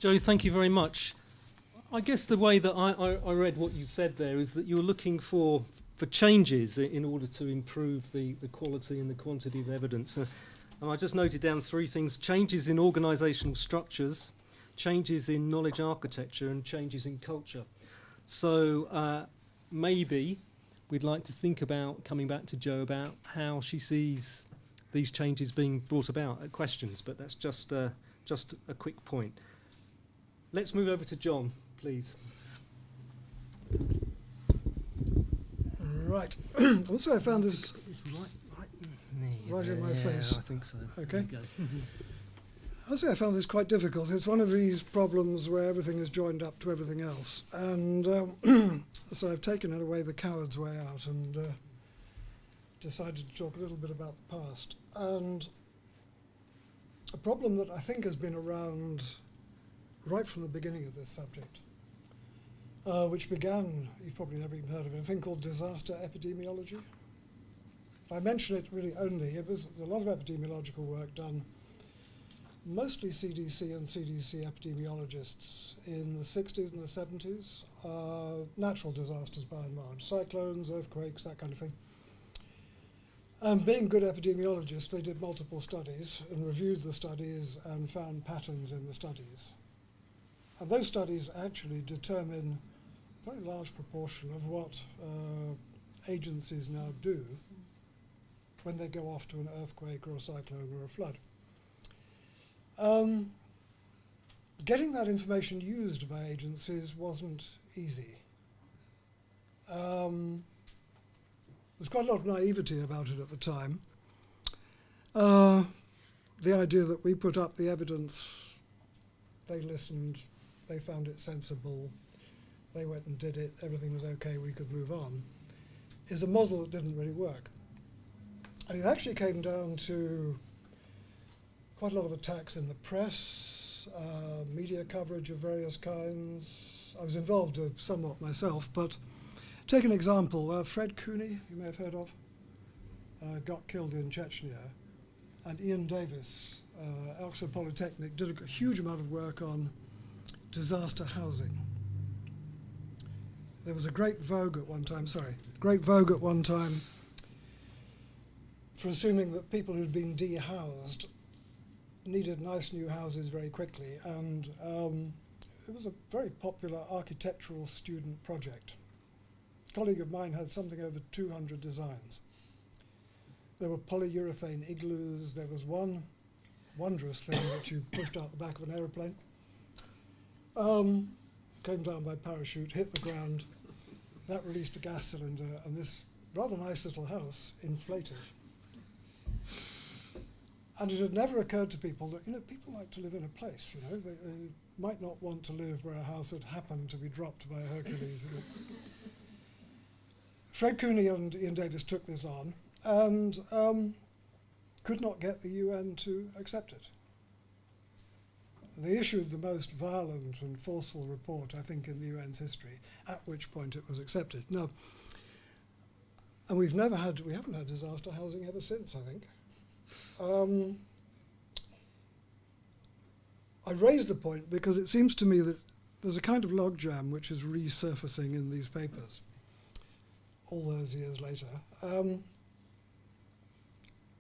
Joe, thank you very much. I guess the way that I read what you said there is that you're looking for changes in order to improve the quality and the quantity of evidence. And I just noted down three things: changes in organisational structures, changes in knowledge architecture, and changes in culture. So maybe we'd like to think about coming back to Jo about how she sees these changes being brought about at questions, but that's just a quick point. Let's move over to John, please. Right. Also, I found this right in my face. I think so. Okay. Also, I found this quite difficult. It's one of these problems where everything is joined up to everything else. And so I've taken, in a way, the coward's way out and decided to talk a little bit about the past. And a problem that I think has been around right from the beginning of this subject, which began, you've probably never even heard of it, a thing called disaster epidemiology. I mention it really only, it was a lot of epidemiological work done, mostly CDC and CDC epidemiologists in the 60s and the 70s, natural disasters by and large, cyclones, earthquakes, that kind of thing. And being good epidemiologists, they did multiple studies and reviewed the studies and found patterns in the studies. And those studies actually determine a very large proportion of what agencies now do when they go off to an earthquake or a cyclone or a flood. Getting that information used by agencies wasn't easy. There's quite a lot of naivety about it at the time. The idea that we put up the evidence, they listened, they found it sensible, they went and did it, everything was okay, we could move on, is a model that didn't really work. And it actually came down to quite a lot of attacks in the press, media coverage of various kinds. I was involved somewhat myself, but take an example, Fred Cooney, you may have heard of, got killed in Chechnya, and Ian Davis, Oxford Polytechnic, did a huge amount of work on disaster housing. There was a great vogue at one time for assuming that people who'd been dehoused needed nice new houses very quickly, and it was a very popular architectural student project. A colleague of mine had something over 200 designs. There were polyurethane igloos, there was one wondrous thing that you pushed out the back of an aeroplane, came down by parachute, hit the ground, that released a gas cylinder, and this rather nice little house inflated. And it had never occurred to people that, people like to live in a place, they might not want to live where a house had happened to be dropped by a Hercules. Fred Cooney and Ian Davis took this on and could not get the UN to accept it. They issued the most violent and forceful report, I think, in the UN's history, at which point it was accepted. Now, and we haven't had disaster housing ever since, I think. I raise the point because it seems to me that there's a kind of logjam which is resurfacing in these papers all those years later,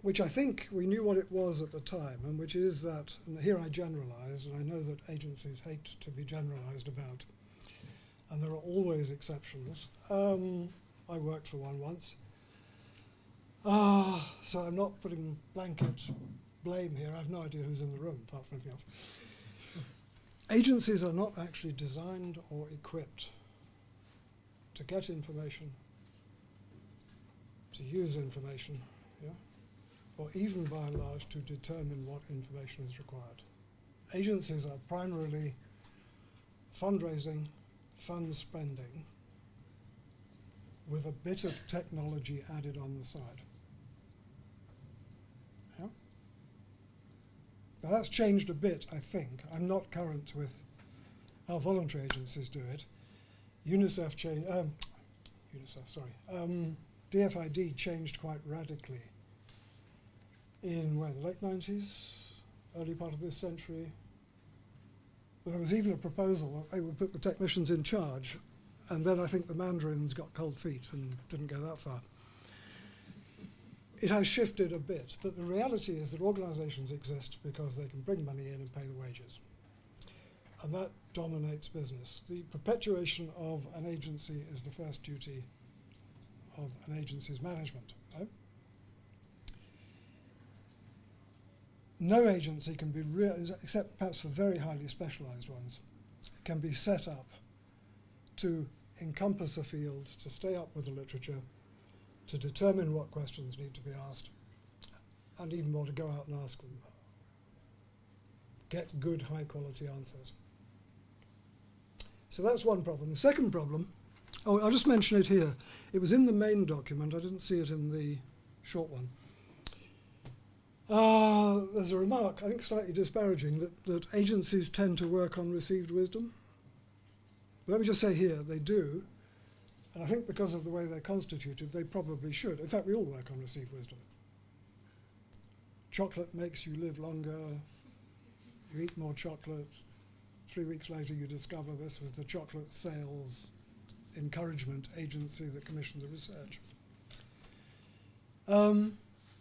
which I think we knew what it was at the time, and which is that, and here I generalize, and I know that agencies hate to be generalized about, and there are always exceptions. I worked for one once. So I'm not putting blanket blame here. I have no idea who's in the room, apart from anything else. Agencies are not actually designed or equipped to get information, to use information, or even by and large to determine what information is required. Agencies are primarily fundraising, fund spending, with a bit of technology added on the side. Now that's changed a bit, I think. I'm not current with how voluntary agencies do it. DFID changed quite radically in the late 90s, early part of this century. There was even a proposal that they would put the technicians in charge, and then I think the Mandarins got cold feet and didn't go that far. It has shifted a bit, but the reality is that organisations exist because they can bring money in and pay the wages. And that dominates business. The perpetuation of an agency is the first duty of an agency's management. Right? No agency can be, except perhaps for very highly specialised ones, can be set up to encompass a field, to stay up with the literature, to determine what questions need to be asked, and even more to go out and ask them. Get good, high-quality answers. So that's one problem. The second problem, oh, I'll just mention it here. It was in the main document. I didn't see it in the short one. There's a remark, I think slightly disparaging, that agencies tend to work on received wisdom. But let me just say here, they do. And I think because of the way they're constituted, they probably should. In fact, we all work on received wisdom. Chocolate makes you live longer. You eat more chocolate. 3 weeks later, you discover this was the chocolate sales encouragement agency that commissioned the research.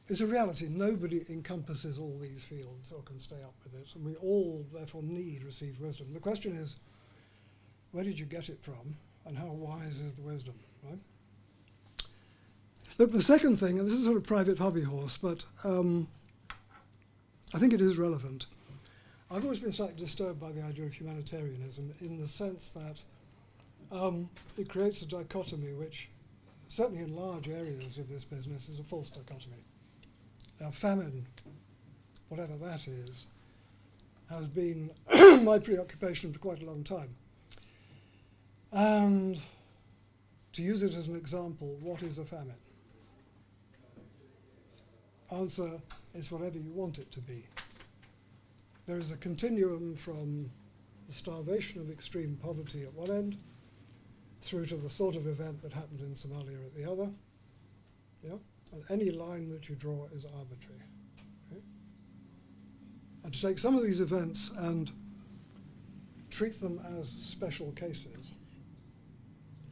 It's a reality. Nobody encompasses all these fields or can stay up with it. And we all, therefore, need received wisdom. The question is, where did you get it from? And how wise is the wisdom, right? Look, the second thing, and this is sort of private hobby horse, but I think it is relevant. I've always been slightly disturbed by the idea of humanitarianism in the sense that it creates a dichotomy which, certainly in large areas of this business, is a false dichotomy. Now, famine, whatever that is, has been my preoccupation for quite a long time. And to use it as an example, what is a famine? Answer, it's whatever you want it to be. There is a continuum from the starvation of extreme poverty at one end through to the sort of event that happened in Somalia at the other. Yeah? And any line that you draw is arbitrary. Okay? And to take some of these events and treat them as special cases,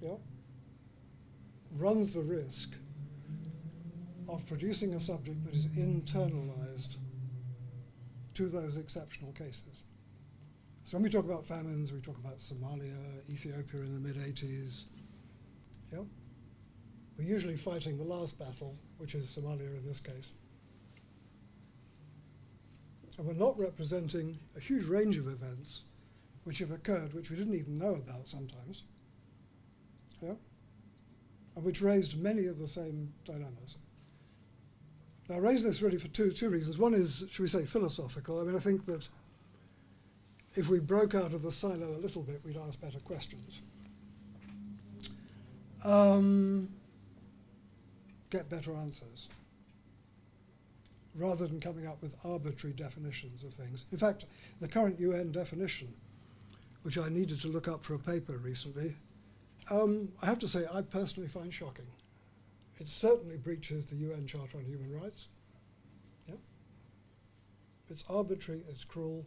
yeah, runs the risk of producing a subject that is internalized to those exceptional cases. So when we talk about famines, we talk about Somalia, Ethiopia in the mid-80s. Yeah? We're usually fighting the last battle, which is Somalia in this case. And we're not representing a huge range of events which have occurred, which we didn't even know about sometimes. Yeah? And which raised many of the same dilemmas. Now, I raise this really for two reasons. One is, should we say, philosophical. I mean, I think that if we broke out of the silo a little bit, we'd ask better questions. Get better answers, rather than coming up with arbitrary definitions of things. In fact, the current UN definition, which I needed to look up for a paper recently, I have to say I personally find shocking. It certainly breaches the UN Charter on Human Rights. Yeah? It's arbitrary, it's cruel,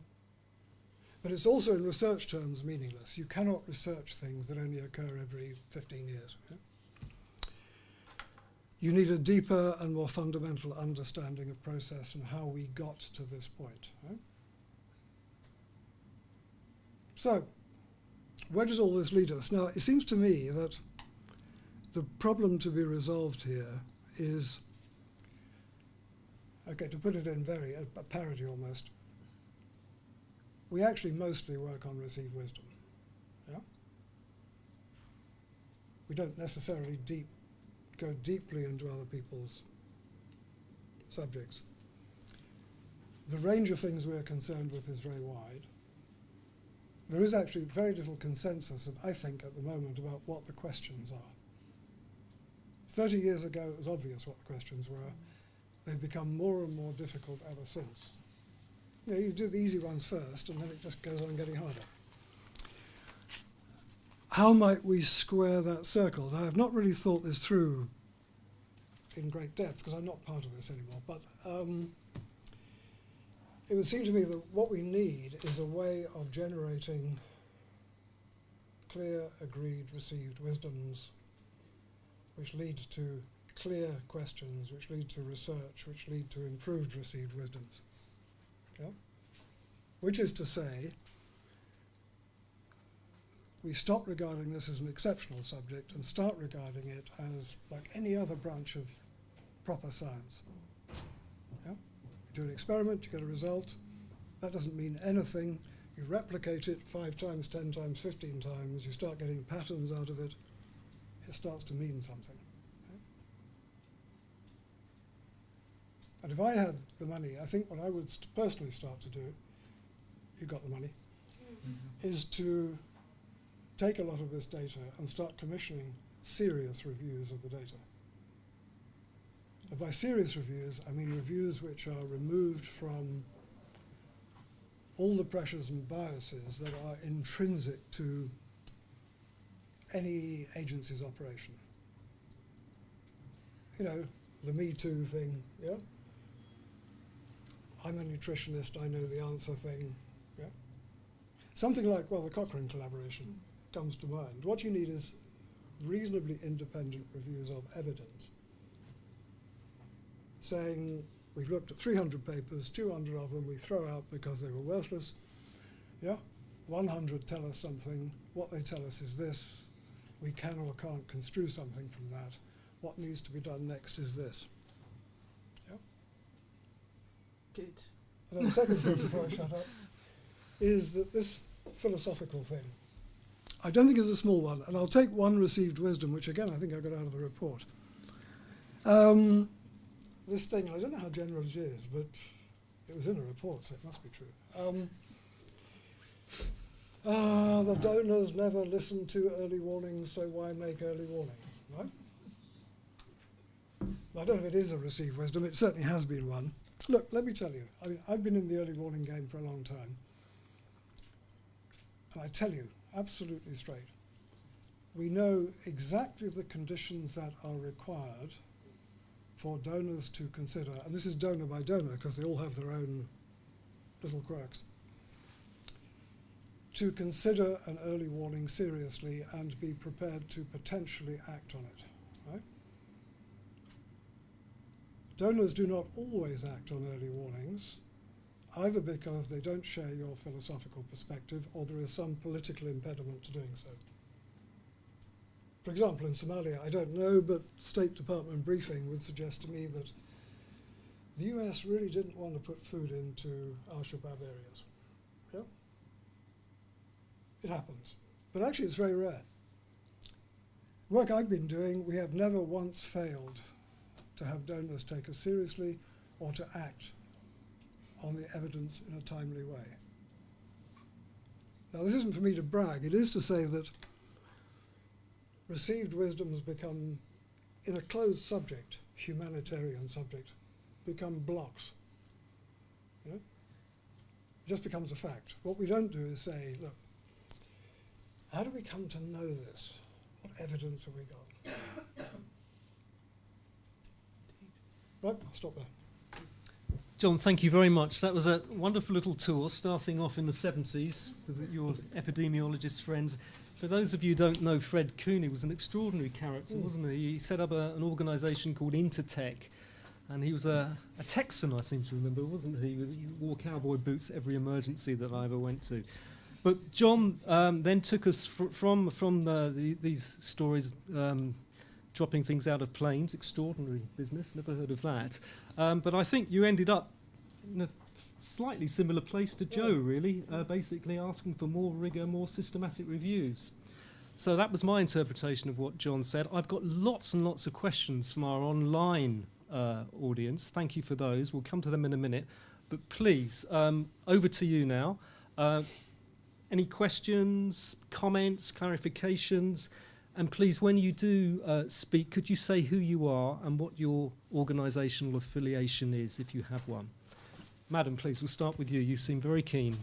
but it's also in research terms meaningless. You cannot research things that only occur every 15 years. Yeah? You need a deeper and more fundamental understanding of process and how we got to this point. Right? So, where does all this lead us? Now, it seems to me that the problem to be resolved here is, okay, to put it in a parody almost, we actually mostly work on received wisdom. Yeah? We don't necessarily go deeply into other people's subjects. The range of things we're concerned with is very wide. There is actually very little consensus, I think, at the moment about what the questions are. 30 years ago, it was obvious what the questions were. They've become more and more difficult ever since. You know, you do the easy ones first, and then it just goes on getting harder. How might we square that circle? Now, I've not really thought this through in great depth, because I'm not part of this anymore, but it would seem to me that what we need is a way of generating clear, agreed, received wisdoms which lead to clear questions, which lead to research, which lead to improved received wisdoms. Yeah? Which is to say, we stop regarding this as an exceptional subject and start regarding it as like any other branch of proper science. Yeah? You do an experiment, you get a result. That doesn't mean anything. You replicate it 5 times, 10 times, 15 times. You start getting patterns out of it. It starts to mean something. Okay? And if I had the money, I think what I would personally start to do, you've got the money, is to take a lot of this data and start commissioning serious reviews of the data. And by serious reviews, I mean reviews which are removed from all the pressures and biases that are intrinsic to any agency's operation. You know, the Me Too thing, yeah? I'm a nutritionist, I know the answer thing, yeah? Something like, well, the Cochrane collaboration comes to mind. What you need is reasonably independent reviews of evidence, saying, we've looked at 300 papers, 200 of them we throw out because they were worthless. Yeah? 100 tell us something. What they tell us is this. We can or can't construe something from that. What needs to be done next is this. Yeah? Good. And then the second thing before I shut up is that this philosophical thing, I don't think it's a small one, and I'll take one received wisdom, which again I think I got out of the report. This thing, I don't know how general it is, but it was in a report, so it must be true. The donors never listen to early warnings, so why make early warning, right? I don't know if it is a received wisdom, it certainly has been one. Look, let me tell you, I mean, I've been in the early warning game for a long time, and I tell you, absolutely straight, we know exactly the conditions that are required for donors to consider, and this is donor by donor because they all have their own little quirks, to consider an early warning seriously and be prepared to potentially act on it, right? Donors do not always act on early warnings, either because they don't share your philosophical perspective or there is some political impediment to doing so. For example, in Somalia, I don't know, but State Department briefing would suggest to me that the US really didn't want to put food into al-Shabaab areas. Yeah? It happens. But actually it's very rare. Work I've been doing, we have never once failed to have donors take us seriously or to act on the evidence in a timely way. Now this isn't for me to brag, it is to say that received wisdoms become, in a closed subject, humanitarian subject, become blocks. You know? It just becomes a fact. What we don't do is say, look, how do we come to know this? What evidence have we got? Right, I'll stop there. John, thank you very much. That was a wonderful little tour, starting off in the 70s with your epidemiologist friends. For those of you who don't know, Fred Cooney was an extraordinary character, wasn't he? He set up an organisation called Intertech, and he was a Texan, I seem to remember, wasn't he? He wore cowboy boots every emergency that I ever went to. But John then took us from these stories, dropping things out of planes, extraordinary business, never heard of that. But I think you ended up in a slightly similar place to Joe, really, basically asking for more rigour, more systematic reviews. So that was my interpretation of what John said. I've got lots and lots of questions from our online audience. Thank you for those. We'll come to them in a minute. But please, over to you now. Any questions, comments, clarifications? And please, when you do speak, could you say who you are and what your organisational affiliation is, if you have one? Madam, please, we'll start with you. You seem very keen.